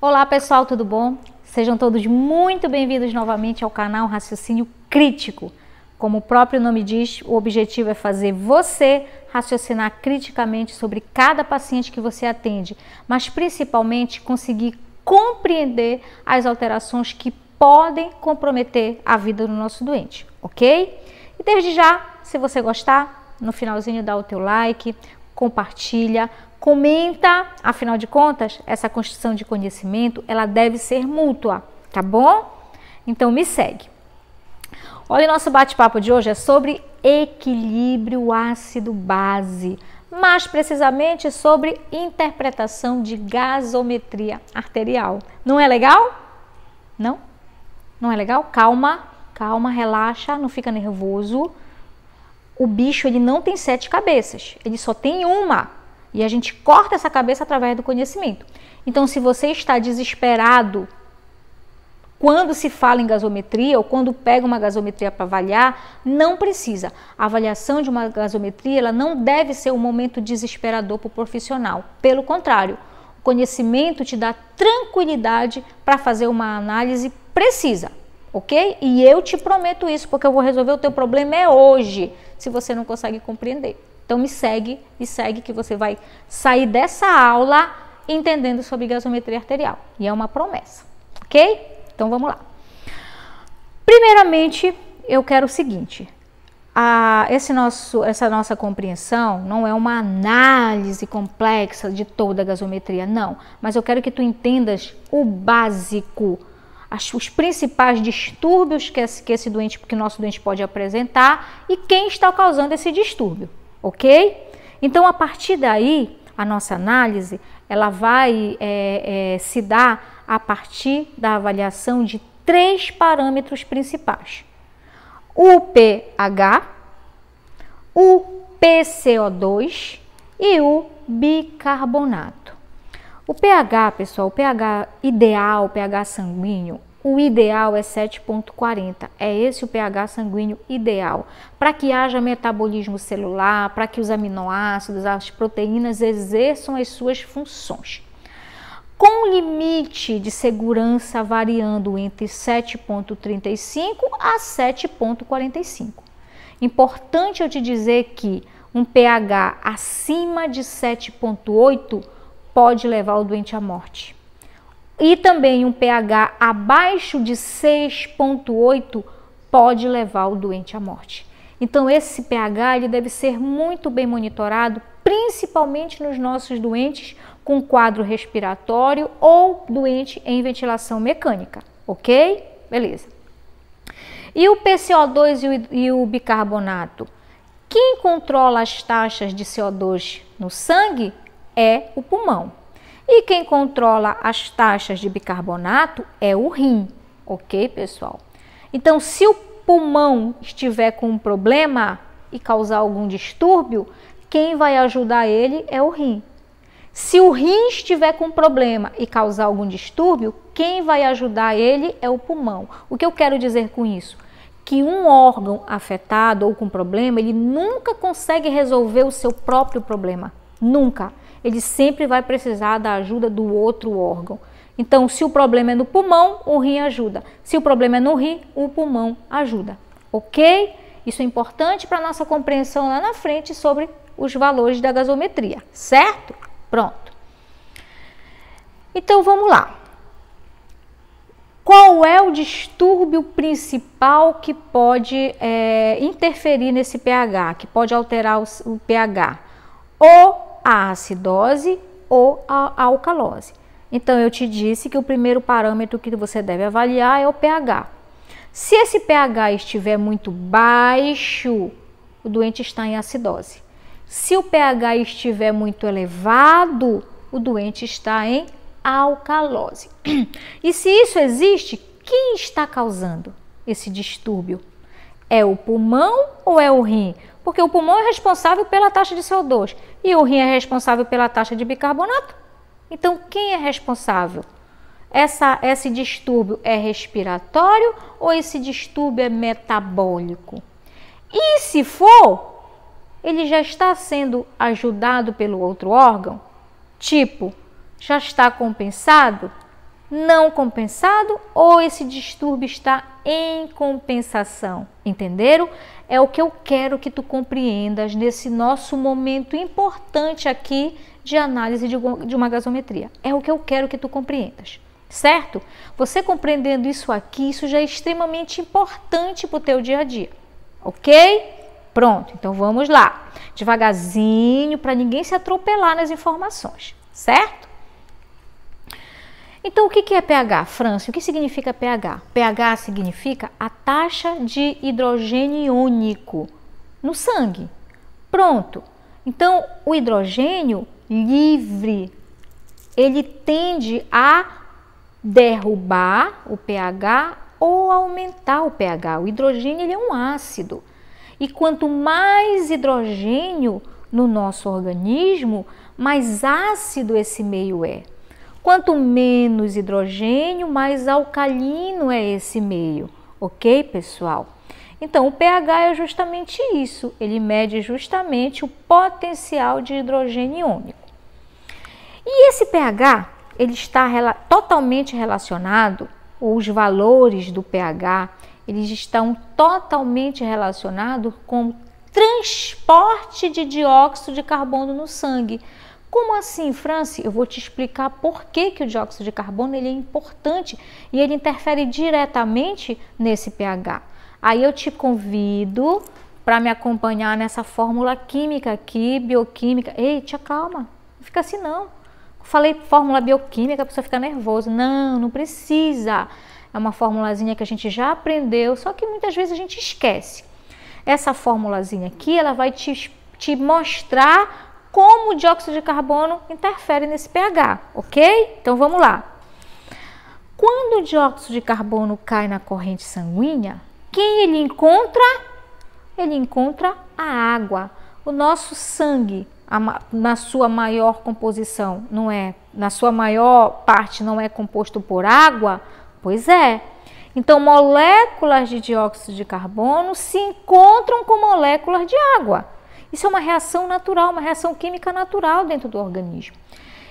Olá pessoal, tudo bom? Sejam todos muito bem-vindos novamente ao canal Raciocínio Crítico. Como o próprio nome diz, o objetivo é fazer você raciocinar criticamente sobre cada paciente que você atende, mas principalmente conseguir compreender as alterações que podem comprometer a vida do nosso doente, ok? E desde já, se você gostar, no finalzinho dá o teu like, compartilha, comenta, afinal de contas, essa construção de conhecimento, ela deve ser mútua, tá bom? Então me segue. Olha, o nosso bate-papo de hoje é sobre equilíbrio ácido-base, mais precisamente sobre interpretação de gasometria arterial. Não é legal? Não? Não é legal? Calma, calma, relaxa, não fica nervoso. O bicho, ele não tem 7 cabeças, ele só tem uma. E a gente corta essa cabeça através do conhecimento. Então, se você está desesperado quando se fala em gasometria ou quando pega uma gasometria para avaliar, não precisa. A avaliação de uma gasometria, ela não deve ser um momento desesperador para o profissional. Pelo contrário, o conhecimento te dá tranquilidade para fazer uma análise precisa, ok? E eu te prometo isso, porque eu vou resolver o teu problema hoje, se você não consegue compreender. Então me segue e segue que você vai sair dessa aula entendendo sobre gasometria arterial. E é uma promessa, ok? Então vamos lá. Primeiramente, eu quero o seguinte. Essa nossa compreensão não é uma análise complexa de toda a gasometria, não. Mas eu quero que tu entendas o básico, os principais distúrbios que esse doente, que nosso doente pode apresentar e quem está causando esse distúrbio. Ok? Então, a partir daí, a nossa análise, ela vai se dar a partir da avaliação de 3 parâmetros principais. O pH, o PCO2 e o bicarbonato. O pH, pessoal, o pH ideal, o pH sanguíneo, o ideal é 7,40. É esse o pH sanguíneo ideal. Para que haja metabolismo celular, para que os aminoácidos, as proteínas exerçam as suas funções. Com limite de segurança variando entre 7,35 a 7,45. Importante eu te dizer que um pH acima de 7,8 pode levar o doente à morte. E também um pH abaixo de 6,8 pode levar o doente à morte. Então esse pH ele deve ser muito bem monitorado, principalmente nos nossos doentes com quadro respiratório ou doente em ventilação mecânica, ok? Beleza. E o PCO2 e o bicarbonato? Quem controla as taxas de CO2 no sangue é o pulmão. E quem controla as taxas de bicarbonato é o rim, ok, pessoal? Então, se o pulmão estiver com um problema e causar algum distúrbio, quem vai ajudar ele é o rim. Se o rim estiver com problema e causar algum distúrbio, quem vai ajudar ele é o pulmão. O que eu quero dizer com isso? Que um órgão afetado ou com problema, ele nunca consegue resolver o seu próprio problema, nunca. Ele sempre vai precisar da ajuda do outro órgão. Então, se o problema é no pulmão, o rim ajuda. Se o problema é no rim, o pulmão ajuda. Ok? Isso é importante para a nossa compreensão lá na frente sobre os valores da gasometria, certo? Pronto. Então, vamos lá. Qual é o distúrbio principal que pode interferir nesse pH, que pode alterar o pH? Ou a acidose ou a alcalose. Então, eu te disse que o primeiro parâmetro que você deve avaliar é o pH. Se esse pH estiver muito baixo, o doente está em acidose. Se o pH estiver muito elevado, o doente está em alcalose. E se isso existe, quem está causando esse distúrbio? É o pulmão ou é o rim? Porque o pulmão é responsável pela taxa de CO2 e o rim é responsável pela taxa de bicarbonato. Então, quem é responsável? Esse distúrbio é respiratório ou esse distúrbio é metabólico? E se for, ele já está sendo ajudado pelo outro órgão? Tipo, já está compensado? não compensado ou esse distúrbio está em compensação? Entenderam? É o que eu quero que tu compreendas nesse nosso momento importante aqui de análise de uma gasometria. É o que eu quero que tu compreendas, certo? Você compreendendo isso aqui, isso já é extremamente importante para o teu dia a dia, ok? Pronto, então vamos lá. Devagarzinho, para ninguém se atropelar nas informações, certo? Então, o que é pH, Franci? O que significa pH? pH significa a taxa de hidrogênio iônico no sangue. Pronto. Então, o hidrogênio livre, ele tende a derrubar o pH ou aumentar o pH. O hidrogênio ele é um ácido. E quanto mais hidrogênio no nosso organismo, mais ácido esse meio é. Quanto menos hidrogênio, mais alcalino é esse meio, ok, pessoal? Então, o pH é justamente isso, ele mede justamente o potencial de hidrogênio iônico. E esse pH, ele está totalmente relacionado, os valores do pH, eles estão totalmente relacionados com o transporte de dióxido de carbono no sangue. Como assim, Franci? Eu vou te explicar por que o dióxido de carbono ele é importante e ele interfere diretamente nesse pH. Aí eu te convido para me acompanhar nessa fórmula química aqui, bioquímica. Ei, te acalma, não fica assim não. Falei fórmula bioquímica, a pessoa fica nervosa. Não, não precisa. É uma formulazinha que a gente já aprendeu, só que muitas vezes a gente esquece. Essa formulazinha aqui, ela vai te mostrar como o dióxido de carbono interfere nesse pH, ok? Então vamos lá. Quando o dióxido de carbono cai na corrente sanguínea, quem ele encontra? Ele encontra a água. O nosso sangue, na sua maior composição, não é, na sua maior parte não é composto por água? Pois é. Então, moléculas de dióxido de carbono se encontram com moléculas de água. Isso é uma reação natural, uma reação química natural dentro do organismo.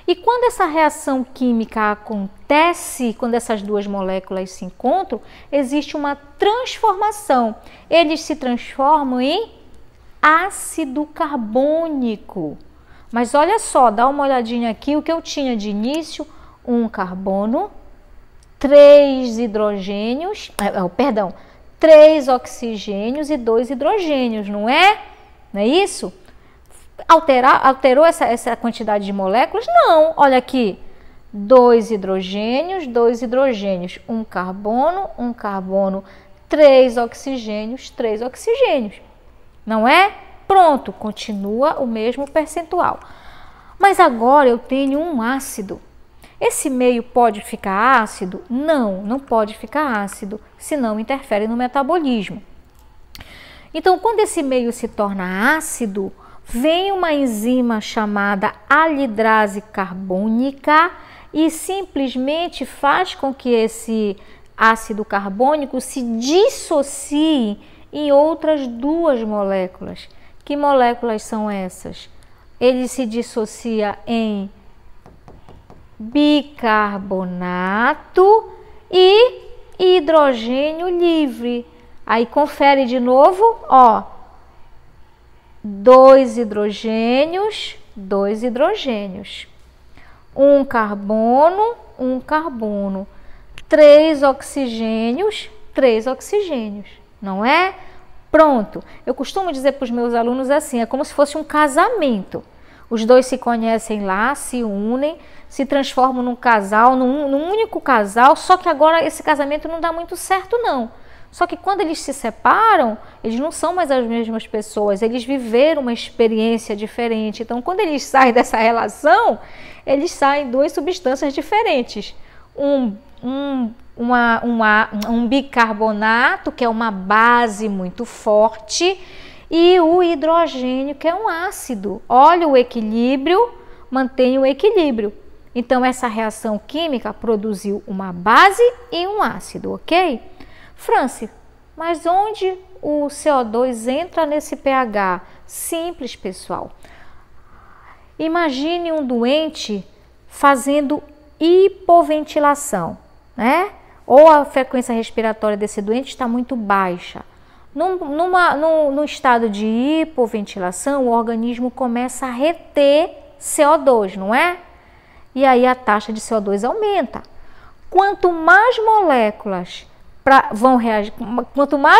E quando essa reação química acontece, quando essas duas moléculas se encontram, existe uma transformação. Eles se transformam em ácido carbônico. Mas olha só, dá uma olhadinha aqui, o que eu tinha de início, um carbono, 3 hidrogênios, 3 oxigênios e 2 hidrogênios, não é? Não é isso? Alterou essa quantidade de moléculas? Não, olha aqui, 2 hidrogênios, 2 hidrogênios, um carbono, 3 oxigênios, 3 oxigênios, não é? Pronto, continua o mesmo percentual. Mas agora eu tenho um ácido. Esse meio pode ficar ácido? Não, não pode ficar ácido, senão interfere no metabolismo. Então, quando esse meio se torna ácido, vem uma enzima chamada anidrase carbônica e simplesmente faz com que esse ácido carbônico se dissocie em outras 2 moléculas. Que moléculas são essas? Ele se dissocia em bicarbonato e hidrogênio livre. Aí confere de novo, ó, 2 hidrogênios, 2 hidrogênios, um carbono, 3 oxigênios, 3 oxigênios, não é? Pronto, eu costumo dizer para os meus alunos assim, é como se fosse um casamento. Os dois se conhecem lá, se unem, se transformam num casal, num único casal, só que agora esse casamento não dá muito certo não. Só que quando eles se separam, eles não são mais as mesmas pessoas, eles viveram uma experiência diferente. Então, quando eles saem dessa relação, eles saem 2 substâncias diferentes. Um bicarbonato, que é uma base muito forte, e o hidrogênio, que é um ácido. Olha o equilíbrio, mantém o equilíbrio. Então, essa reação química produziu uma base e um ácido, ok? Franci, mas onde o CO2 entra nesse pH? Simples, pessoal. Imagine um doente fazendo hipoventilação, né? Ou a frequência respiratória desse doente está muito baixa. No estado de hipoventilação, o organismo começa a reter CO2, não é? E aí a taxa de CO2 aumenta. Quanto mais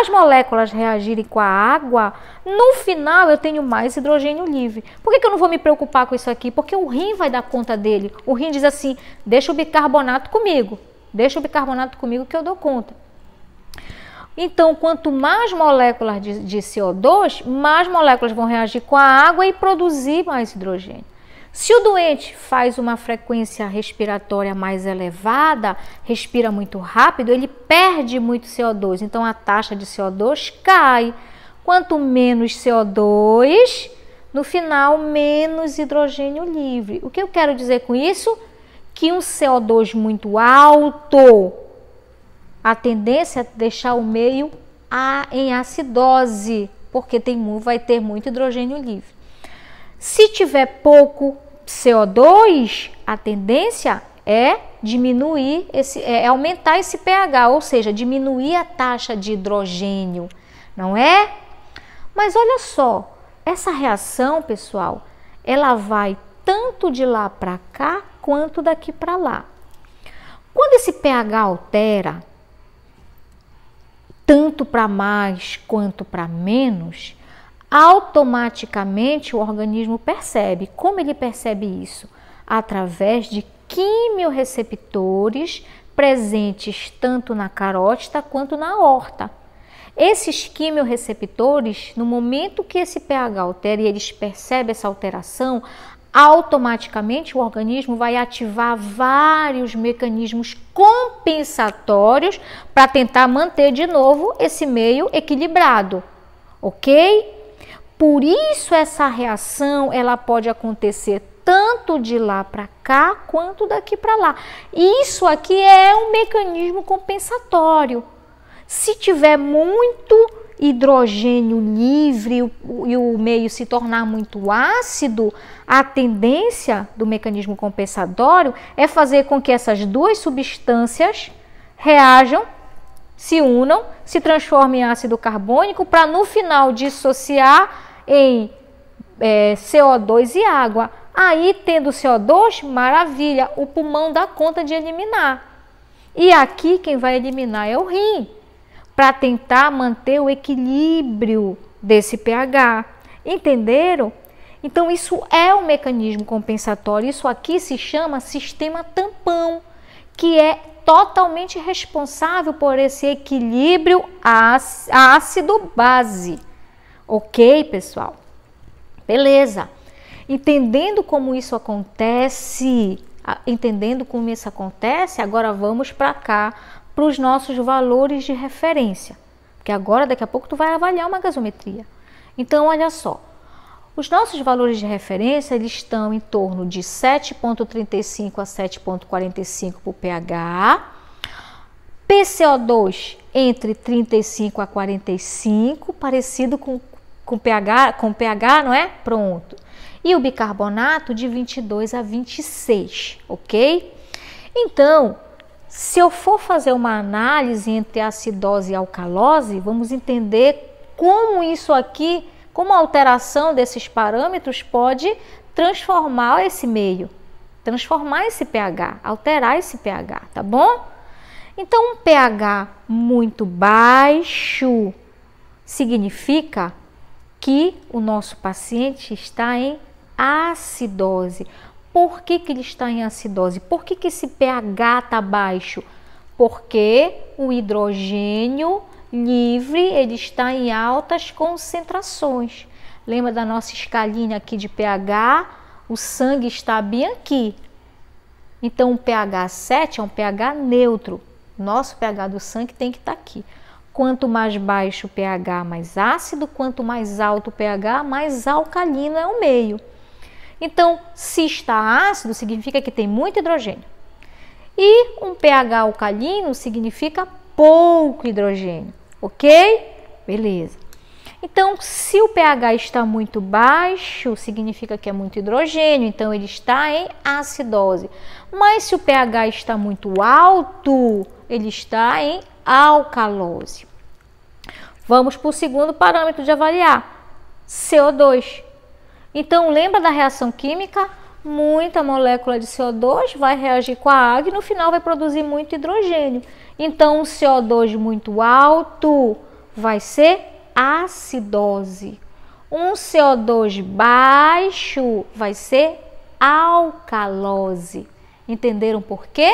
moléculas reagirem com a água, no final eu tenho mais hidrogênio livre. Por que eu não vou me preocupar com isso aqui? Porque o rim vai dar conta dele. O rim diz assim, deixa o bicarbonato comigo. Deixa o bicarbonato comigo que eu dou conta. Então, quanto mais moléculas de CO2, mais moléculas vão reagir com a água e produzir mais hidrogênio. Se o doente faz uma frequência respiratória mais elevada, respira muito rápido, ele perde muito CO2, então a taxa de CO2 cai. Quanto menos CO2, no final, menos hidrogênio livre. O que eu quero dizer com isso? Que um CO2 muito alto, a tendência é deixar o meio em acidose, porque vai ter muito hidrogênio livre. Se tiver pouco CO2, a tendência é diminuir aumentar esse pH, ou seja, diminuir a taxa de hidrogênio, não é? Mas olha só, essa reação, pessoal, ela vai tanto de lá para cá quanto daqui para lá. Quando esse pH altera, tanto para mais quanto para menos, automaticamente o organismo percebe. Como ele percebe isso? Através de quimiorreceptores presentes tanto na carótida quanto na aorta. Esses quimiorreceptores, no momento que esse pH altera e eles percebem essa alteração, automaticamente o organismo vai ativar vários mecanismos compensatórios para tentar manter de novo esse meio equilibrado, ok? Por isso essa reação ela pode acontecer tanto de lá para cá quanto daqui para lá. Isso aqui é um mecanismo compensatório. Se tiver muito hidrogênio livre e o meio se tornar muito ácido, a tendência do mecanismo compensatório é fazer com que essas duas substâncias reajam, se unam, se transformem em ácido carbônico para no final dissociar em CO2 e água. Aí, tendo CO2, maravilha, o pulmão dá conta de eliminar. E aqui quem vai eliminar é o rim, para tentar manter o equilíbrio desse pH. Entenderam? Então, isso é um mecanismo compensatório. Isso aqui se chama sistema tampão, que é totalmente responsável por esse equilíbrio ácido-base. Ok, pessoal? Beleza. Entendendo como isso acontece, agora vamos para cá, para os nossos valores de referência. Porque agora, daqui a pouco, tu vai avaliar uma gasometria. Então, olha só. Os nossos valores de referência, eles estão em torno de 7,35 a 7,45 por pH. PCO2 entre 35 a 45, parecido com pH, não é? Pronto. E o bicarbonato de 22 a 26, ok? Então, se eu for fazer uma análise entre acidose e alcalose, vamos entender como isso aqui, como a alteração desses parâmetros pode transformar esse meio, transformar esse pH, alterar esse pH, tá bom? Então, um pH muito baixo significa que o nosso paciente está em acidose. Por que ele está em acidose? Por que esse pH está baixo? Porque o hidrogênio livre ele está em altas concentrações. Lembra da nossa escalinha aqui de pH? O sangue está bem aqui. Então, o pH 7 é um pH neutro. Nosso pH do sangue tem que estar aqui. Quanto mais baixo o pH, mais ácido. Quanto mais alto o pH, mais alcalino é o meio. Então, se está ácido, significa que tem muito hidrogênio. E um pH alcalino significa pouco hidrogênio, ok? Beleza. Então, se o pH está muito baixo, significa que é muito hidrogênio, então ele está em acidose. Mas se o pH está muito alto, ele está em alcalose. Vamos para o segundo parâmetro de avaliar, CO2. Então, lembra da reação química? Muita molécula de CO2 vai reagir com a água e no final vai produzir muito hidrogênio. Então, um CO2 muito alto vai ser acidose. Um CO2 baixo vai ser alcalose. Entenderam por quê?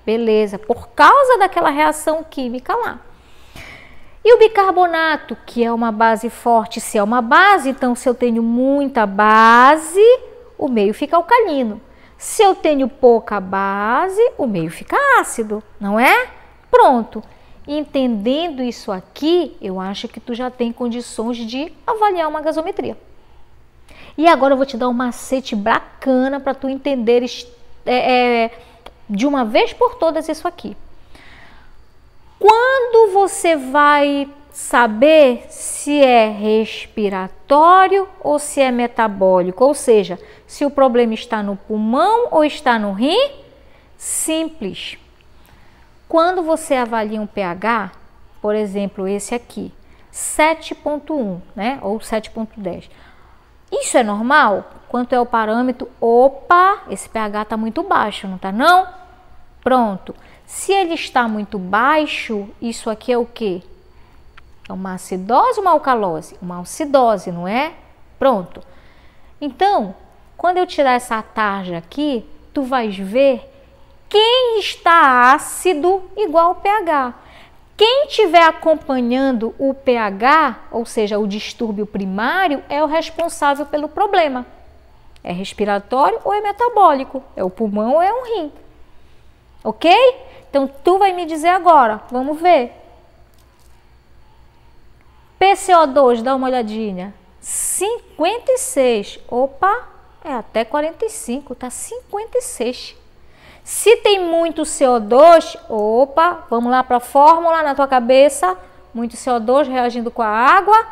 Beleza, por causa daquela reação química lá. E o bicarbonato, que é uma base forte, se é uma base, então se eu tenho muita base, o meio fica alcalino. Se eu tenho pouca base, o meio fica ácido, não é? Pronto. Entendendo isso aqui, eu acho que tu já tem condições de avaliar uma gasometria. E agora eu vou te dar um macete bacana para tu entenderes de uma vez por todas isso aqui. Quando você vai saber se é respiratório ou se é metabólico, ou seja, se o problema está no pulmão ou está no rim? Simples. Quando você avalia um pH, por exemplo, esse aqui, 7.1, né, ou 7.10, isso é normal? Quanto é o parâmetro? Opa, esse pH está muito baixo, não está não? Pronto. Se ele está muito baixo, isso aqui é o quê? É uma acidose ou uma alcalose? Uma acidose, não é? Pronto. Então, quando eu tirar essa tarja aqui, tu vais ver quem está ácido igual ao pH. Quem estiver acompanhando o pH, ou seja, o distúrbio primário, é o responsável pelo problema. É respiratório ou é metabólico? É o pulmão ou é um rim? Ok? Então, tu vai me dizer agora, vamos ver. PCO2, dá uma olhadinha. 56. Opa, é até 45, tá 56. Se tem muito CO2, opa, vamos lá para a fórmula na tua cabeça. Muito CO2 reagindo com a água,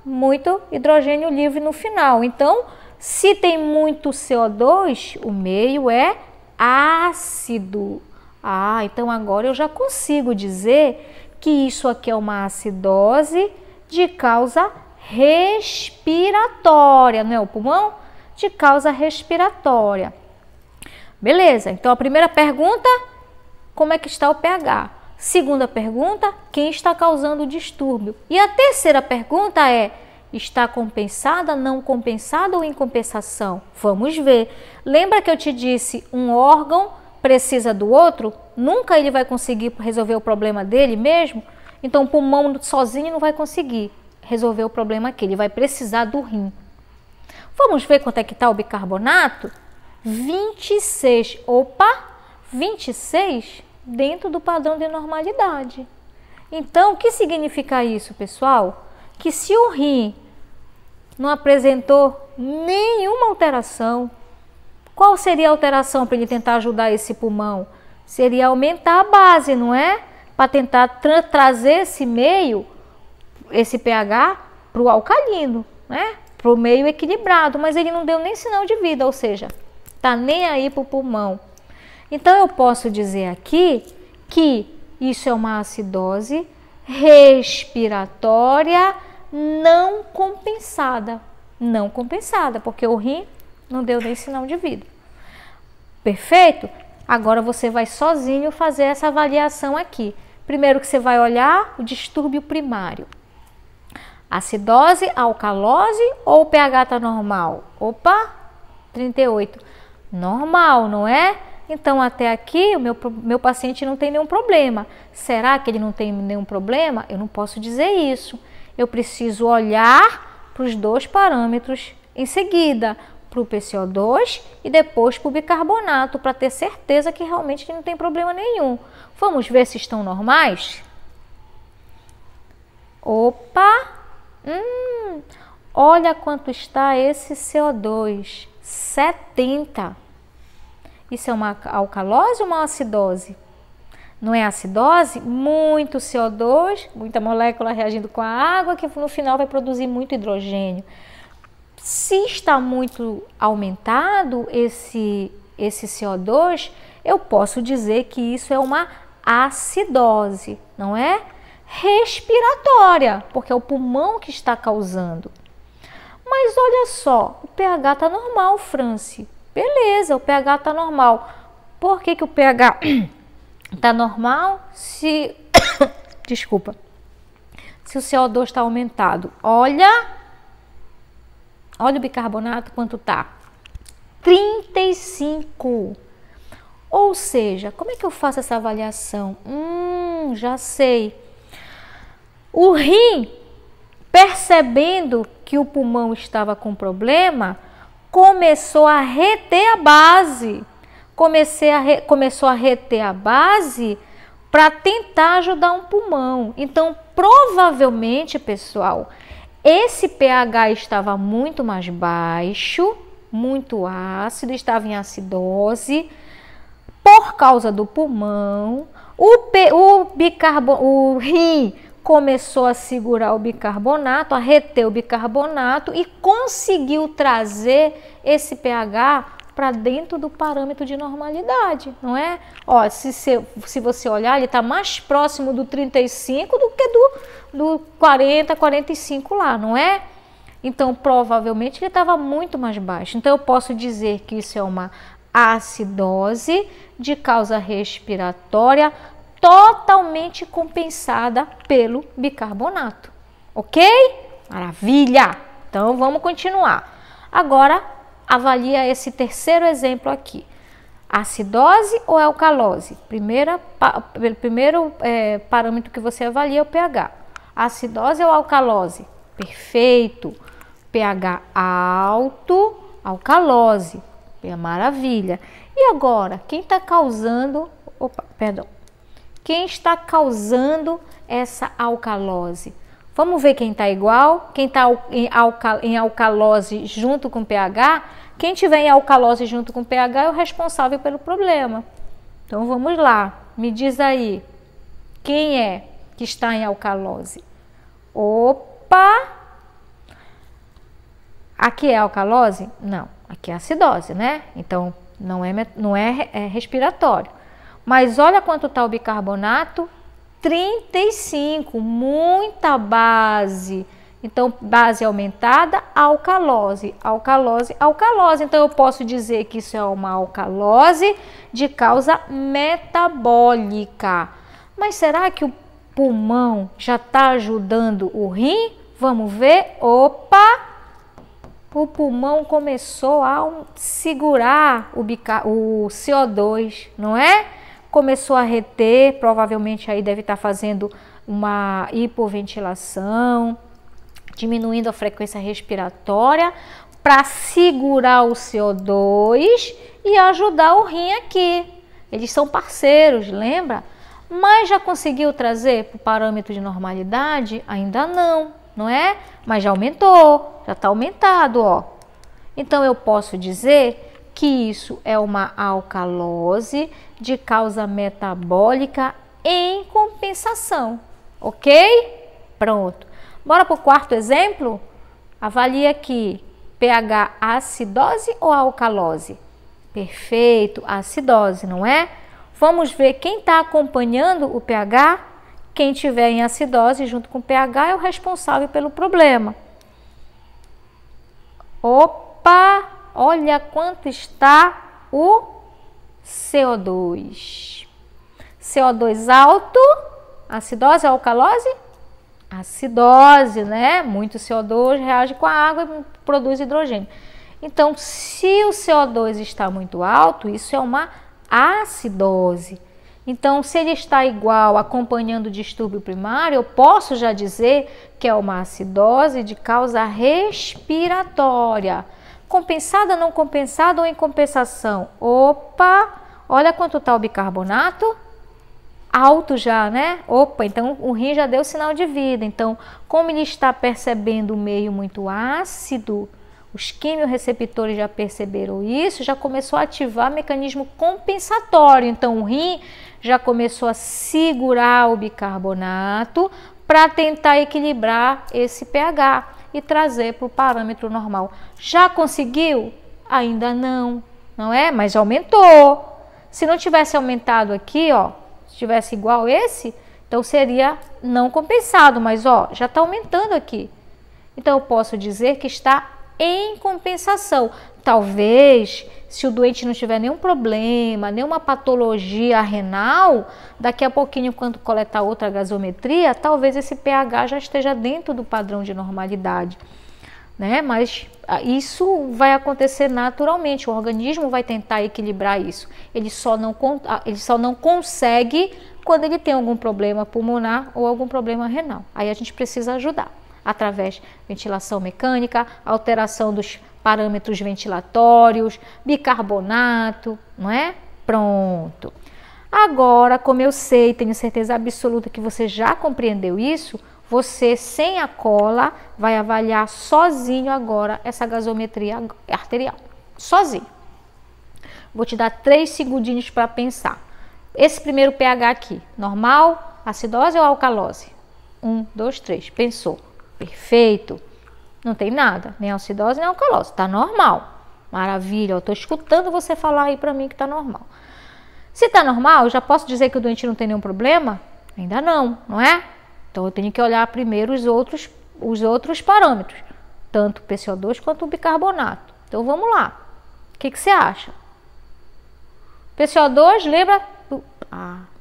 muito hidrogênio livre no final. Então, se tem muito CO2, o meio é ácido. Ah, então agora eu já consigo dizer que isso aqui é uma acidose de causa respiratória, não é o pulmão? De causa respiratória. Beleza, então a primeira pergunta, como é que está o pH? Segunda pergunta, quem está causando o distúrbio? E a terceira pergunta é, está compensada, não compensada ou em compensação? Vamos ver. Lembra que eu te disse, um órgão precisa do outro? Nunca ele vai conseguir resolver o problema dele mesmo? Então o pulmão sozinho não vai conseguir resolver o problema aqui, ele vai precisar do rim. Vamos ver quanto é que está o bicarbonato? 26. Opa, 26 dentro do padrão de normalidade. Então, o que significa isso, pessoal? Que se o rim não apresentou nenhuma alteração, qual seria a alteração para ele tentar ajudar esse pulmão? Seria aumentar a base, não é? Para tentar trazer esse meio, esse pH, para o alcalino, né? Para o meio equilibrado, mas ele não deu nem sinal de vida, ou seja, tá nem aí para o pulmão. Então eu posso dizer aqui que isso é uma acidose respiratória não compensada. Não compensada, porque o rim não deu nem sinal de vida. Perfeito? Agora você vai sozinho fazer essa avaliação aqui. Primeiro que você vai olhar o distúrbio primário. Acidose, alcalose ou o pH está normal? Opa, 38. Normal, não é? Então, até aqui, o meu paciente não tem nenhum problema. Será que ele não tem nenhum problema? Eu não posso dizer isso. Eu preciso olhar para os dois parâmetros em seguida, para o PCO2 e depois para o bicarbonato, para ter certeza que realmente não tem problema nenhum. Vamos ver se estão normais? Opa! Olha quanto está esse CO2, 70. Isso é uma alcalose ou uma acidose? Não é acidose? Muito CO2, muita molécula reagindo com a água, que no final vai produzir muito hidrogênio. Se está muito aumentado esse CO2, eu posso dizer que isso é uma acidose, não é? Respiratória, porque é o pulmão que está causando. Mas olha só, o pH está normal, Franci. Beleza, o pH está normal. Por que o pH está normal se... Desculpa. Se o CO2 está aumentado? Olha o bicarbonato quanto tá. 35. Ou seja, como é que eu faço essa avaliação? Já sei. O rim, percebendo que o pulmão estava com problema, começou a reter a base. Começou a reter a base para tentar ajudar um pulmão. Então, provavelmente, pessoal, esse pH estava muito mais baixo, muito ácido, estava em acidose, por causa do pulmão. O rim começou a segurar o bicarbonato, a reter o bicarbonato e conseguiu trazer esse pH para dentro do parâmetro de normalidade, não é? Ó, se você olhar, ele está mais próximo do 35 do que do 40, 45 lá, não é? Então, provavelmente, ele estava muito mais baixo. Então, eu posso dizer que isso é uma acidose de causa respiratória totalmente compensada pelo bicarbonato, ok? Maravilha! Então, vamos continuar. Agora, avalia esse terceiro exemplo aqui. Acidose ou alcalose? Primeiro parâmetro que você avalia é o pH. Acidose ou alcalose? Perfeito. pH alto, alcalose. É maravilha. E agora, quem está causando... Quem está causando essa alcalose? Vamos ver quem está igual, quem está em alcalose junto com pH. Quem tiver em alcalose junto com pH é o responsável pelo problema. Então vamos lá, me diz aí, quem é que está em alcalose? Opa! Aqui é alcalose? Não, aqui é acidose, né? Então não é respiratório. Mas olha quanto está o bicarbonato. 35, muita base. Então, base aumentada, alcalose, alcalose, alcalose. Então, eu posso dizer que isso é uma alcalose de causa metabólica. Mas será que o pulmão já está ajudando o rim? Vamos ver. Opa! O pulmão começou a segurar o CO2, não é? Começou a reter, provavelmente aí deve estar fazendo uma hipoventilação, diminuindo a frequência respiratória para segurar o CO2 e ajudar o rim aqui. Eles são parceiros, lembra? Mas já conseguiu trazer para o parâmetro de normalidade? Ainda não, não é? Mas já aumentou, já está aumentado, ó. Então eu posso dizer que isso é uma alcalose de causa metabólica em compensação, ok? Pronto. Bora para o quarto exemplo? Avalie aqui, pH acidose ou alcalose? Perfeito, acidose, não é? Vamos ver quem está acompanhando o pH. Quem tiver em acidose junto com o pH é o responsável pelo problema. Opa! Olha quanto está o CO2. CO2 alto, acidose ou alcalose? Acidose, né? Muito CO2 reage com a água e produz hidrogênio. Então, se o CO2 está muito alto, isso é uma acidose. Então, se ele está igual, acompanhando o distúrbio primário, eu posso já dizer que é uma acidose de causa respiratória. Compensada, não compensada ou em compensação? Opa, olha quanto está o bicarbonato. Alto já, né? Opa, então o rim já deu sinal de vida. Então, como ele está percebendo o meio muito ácido, Os quimiorreceptores já perceberam isso, já começou a ativar mecanismo compensatório. Então, o rim já começou a segurar o bicarbonato para tentar equilibrar esse pH e trazer para o parâmetro normal. Já conseguiu? Ainda não, não é? Mas já aumentou. Se não tivesse aumentado aqui, ó, se tivesse igual esse, então seria não compensado, mas ó, já está aumentando aqui. Então eu posso dizer que está em compensação. Talvez, se o doente não tiver nenhum problema, nenhuma patologia renal, daqui a pouquinho, quando coletar outra gasometria, talvez esse pH já esteja dentro do padrão de normalidade, né? Mas isso vai acontecer naturalmente, o organismo vai tentar equilibrar isso. Ele só não consegue quando ele tem algum problema pulmonar ou algum problema renal. Aí a gente precisa ajudar através de ventilação mecânica, alteração dos parâmetros ventilatórios, bicarbonato, não é? Pronto. Agora, como eu sei, tenho certeza absoluta que você já compreendeu isso, você, sem a cola, vai avaliar sozinho agora essa gasometria arterial. Sozinho. Vou te dar 3 segundinhos para pensar. Esse primeiro pH aqui, normal, acidose ou alcalose? 1, 2, 3. Pensou. Perfeito. Não tem nada, nem acidose, nem alcalose. Tá normal. Maravilha. Eu tô escutando você falar aí para mim que tá normal. Se tá normal, eu já posso dizer que o doente não tem nenhum problema? Ainda não, não é? Então eu tenho que olhar primeiro os outros parâmetros, tanto o PCO2 quanto o bicarbonato. Então vamos lá. O que você acha? PCO2, lembra?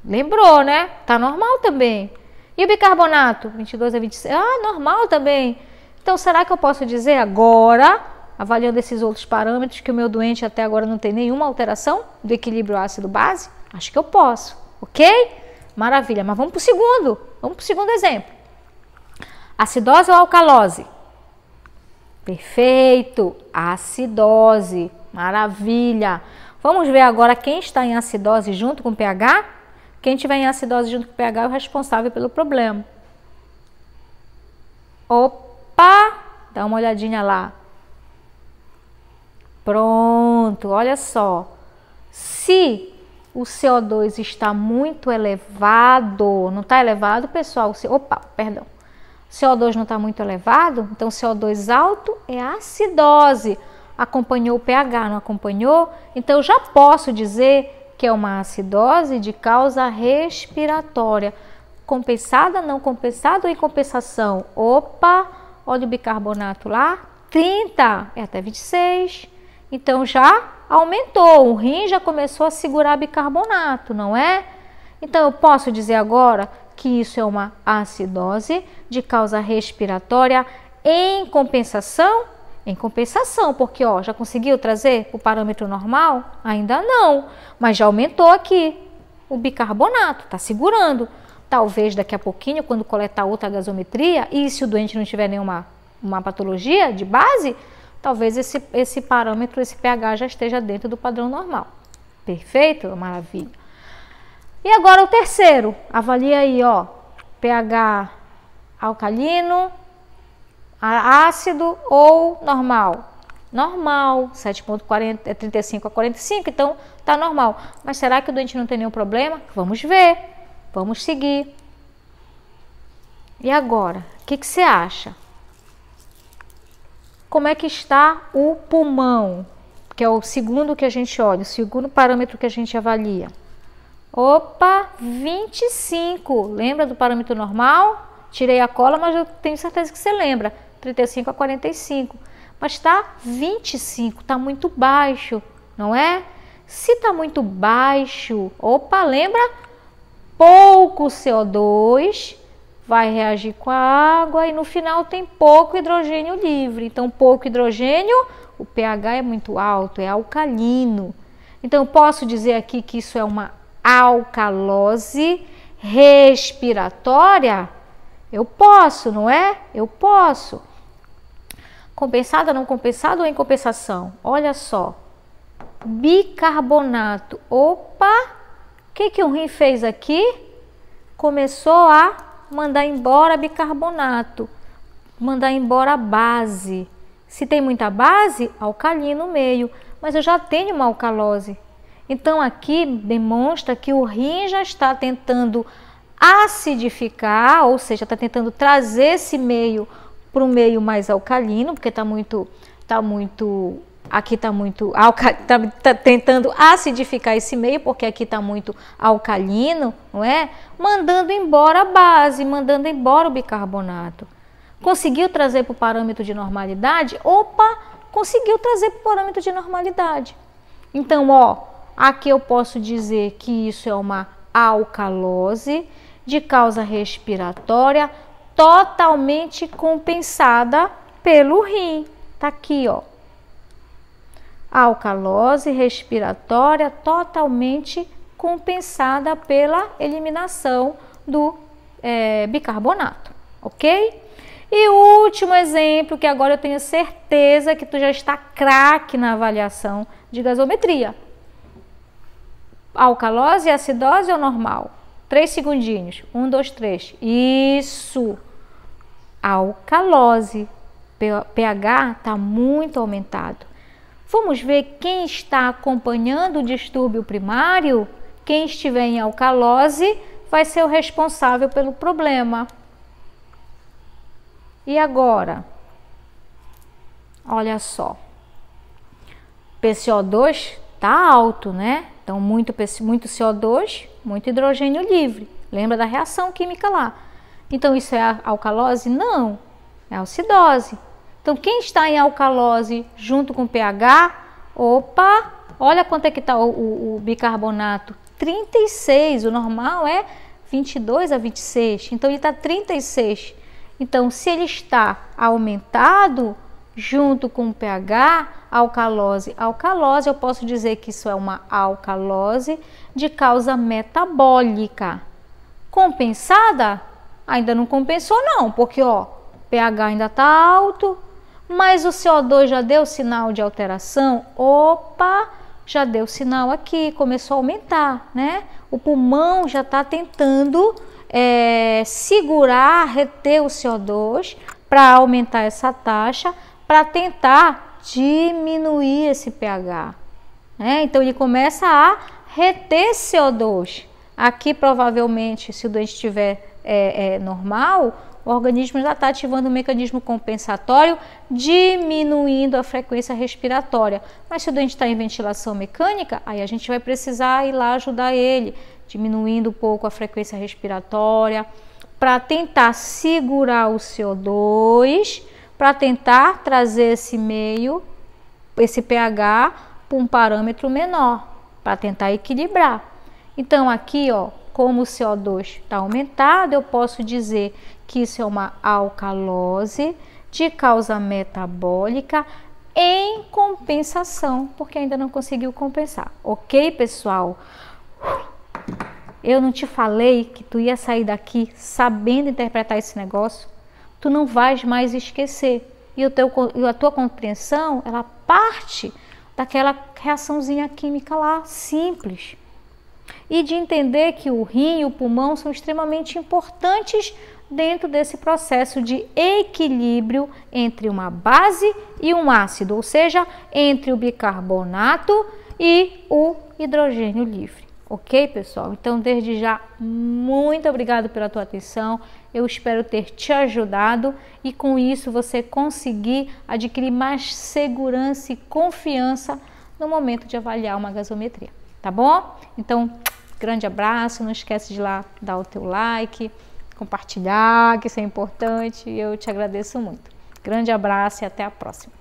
Lembrou, né? Tá normal também. E o bicarbonato? 22 a 26. Normal também. Então será que eu posso dizer agora, avaliando esses outros parâmetros, que o meu doente até agora não tem nenhuma alteração do equilíbrio ácido-base? Acho que eu posso, ok? Maravilha, mas vamos para o segundo exemplo. Acidose ou alcalose? Perfeito, acidose, maravilha. Vamos ver agora quem está em acidose junto com o pH? Quem tiver em acidose junto com o pH é o responsável pelo problema. Opa, dá uma olhadinha lá. Pronto, olha só. Se o CO2 está muito elevado, não está elevado, pessoal? Perdão. CO2 não está muito elevado, então CO2 alto é acidose. Acompanhou o pH, não acompanhou? Então eu já posso dizer que é uma acidose de causa respiratória. Compensada, não compensada ou em compensação? Opa, olha o bicarbonato lá, 30, é até 26. Então já aumentou, o rim já começou a segurar bicarbonato, não é? Então eu posso dizer agora que isso é uma acidose de causa respiratória em compensação? Em compensação, porque ó, já conseguiu trazer o parâmetro normal? Ainda não, mas já aumentou aqui o bicarbonato, tá segurando. Talvez daqui a pouquinho, quando coletar outra gasometria, e se o doente não tiver nenhuma patologia de base, talvez esse parâmetro, esse pH já esteja dentro do padrão normal. Perfeito? Maravilha. E agora o terceiro, avalia aí, ó, pH alcalino, ácido ou normal? Normal, 7,40, 35 a 45, então tá normal. Mas será que o doente não tem nenhum problema? Vamos ver, vamos seguir. E agora, o que você acha? Como é que está o pulmão? Que é o segundo que a gente olha, o segundo parâmetro que a gente avalia. Opa, 25. Lembra do parâmetro normal? Tirei a cola, mas eu tenho certeza que você lembra. 35 a 45. Mas está 25, está muito baixo, não é? Se está muito baixo, opa, lembra? Pouco CO2 vai reagir com a água e no final tem pouco hidrogênio livre. Então, pouco hidrogênio, o pH é muito alto, é alcalino. Então, eu posso dizer aqui que isso é uma alcalose respiratória? Eu posso, não é? Eu posso. Compensada, não compensada ou em compensação? Olha só. Bicarbonato. Opa! O que o rim fez aqui? Começou a mandar embora bicarbonato. Mandar embora a base. Se tem muita base, alcalino meio, mas eu já tenho uma alcalose. Então aqui demonstra que o rim já está tentando acidificar, ou seja, está tentando trazer esse meio para um meio mais alcalino, porque aqui está muito tá tentando acidificar esse meio, porque aqui está muito alcalino, não é? Mandando embora a base, mandando embora o bicarbonato. Conseguiu trazer para o parâmetro de normalidade? Opa, conseguiu trazer para o parâmetro de normalidade. Então, ó, aqui eu posso dizer que isso é uma alcalose de causa respiratória totalmente compensada pelo rim. Tá aqui, ó. Alcalose respiratória totalmente compensada pela eliminação do bicarbonato, ok? E o último exemplo, que agora eu tenho certeza que tu já está craque na avaliação de gasometria. Alcalose, acidose ou normal? 3 segundinhos. 1, 2, 3. Isso. Alcalose. pH está muito aumentado. Vamos ver quem está acompanhando o distúrbio primário. Quem estiver em alcalose vai ser o responsável pelo problema. E agora? Olha só. PCO2 está alto, né? Então, muito CO2, muito hidrogênio livre. Lembra da reação química lá. Então, isso é alcalose? Não, é acidose. Então, quem está em alcalose junto com pH, opa, olha quanto é que está o bicarbonato. 36, o normal é 22 a 26, então ele está 36. Então, se ele está aumentado junto com o pH, alcalose, eu posso dizer que isso é uma alcalose de causa metabólica. Compensada? Ainda não compensou não, porque ó, pH ainda está alto, mas o CO2 já deu sinal de alteração. Opa, já deu sinal aqui, começou a aumentar, né? O pulmão já está tentando segurar, reter o CO2 para aumentar essa taxa, para tentar diminuir esse pH, né? Então ele começa a reter CO2. Aqui provavelmente, se o doente estiver normal, o organismo já está ativando um mecanismo compensatório, diminuindo a frequência respiratória. Mas se o doente está em ventilação mecânica, aí a gente vai precisar ir lá ajudar ele, diminuindo um pouco a frequência respiratória, para tentar segurar o CO2, para tentar trazer esse meio, esse pH, para um parâmetro menor, para tentar equilibrar. Então aqui, ó, como o CO2 está aumentado, eu posso dizer que isso é uma alcalose de causa metabólica em compensação, porque ainda não conseguiu compensar. Ok, pessoal? Eu não te falei que tu ia sair daqui sabendo interpretar esse negócio? Tu não vais mais esquecer. E a tua compreensão, ela parte daquela reaçãozinha química lá, simples. E de entender que o rim e o pulmão são extremamente importantes dentro desse processo de equilíbrio entre uma base e um ácido, ou seja, entre o bicarbonato e o hidrogênio livre. Ok, pessoal? Então, desde já, muito obrigado pela tua atenção. Eu espero ter te ajudado e com isso você conseguir adquirir mais segurança e confiança no momento de avaliar uma gasometria, tá bom? Então, grande abraço, não esquece de lá dar o teu like, compartilhar, que isso é importante, e eu te agradeço muito. Grande abraço e até a próxima.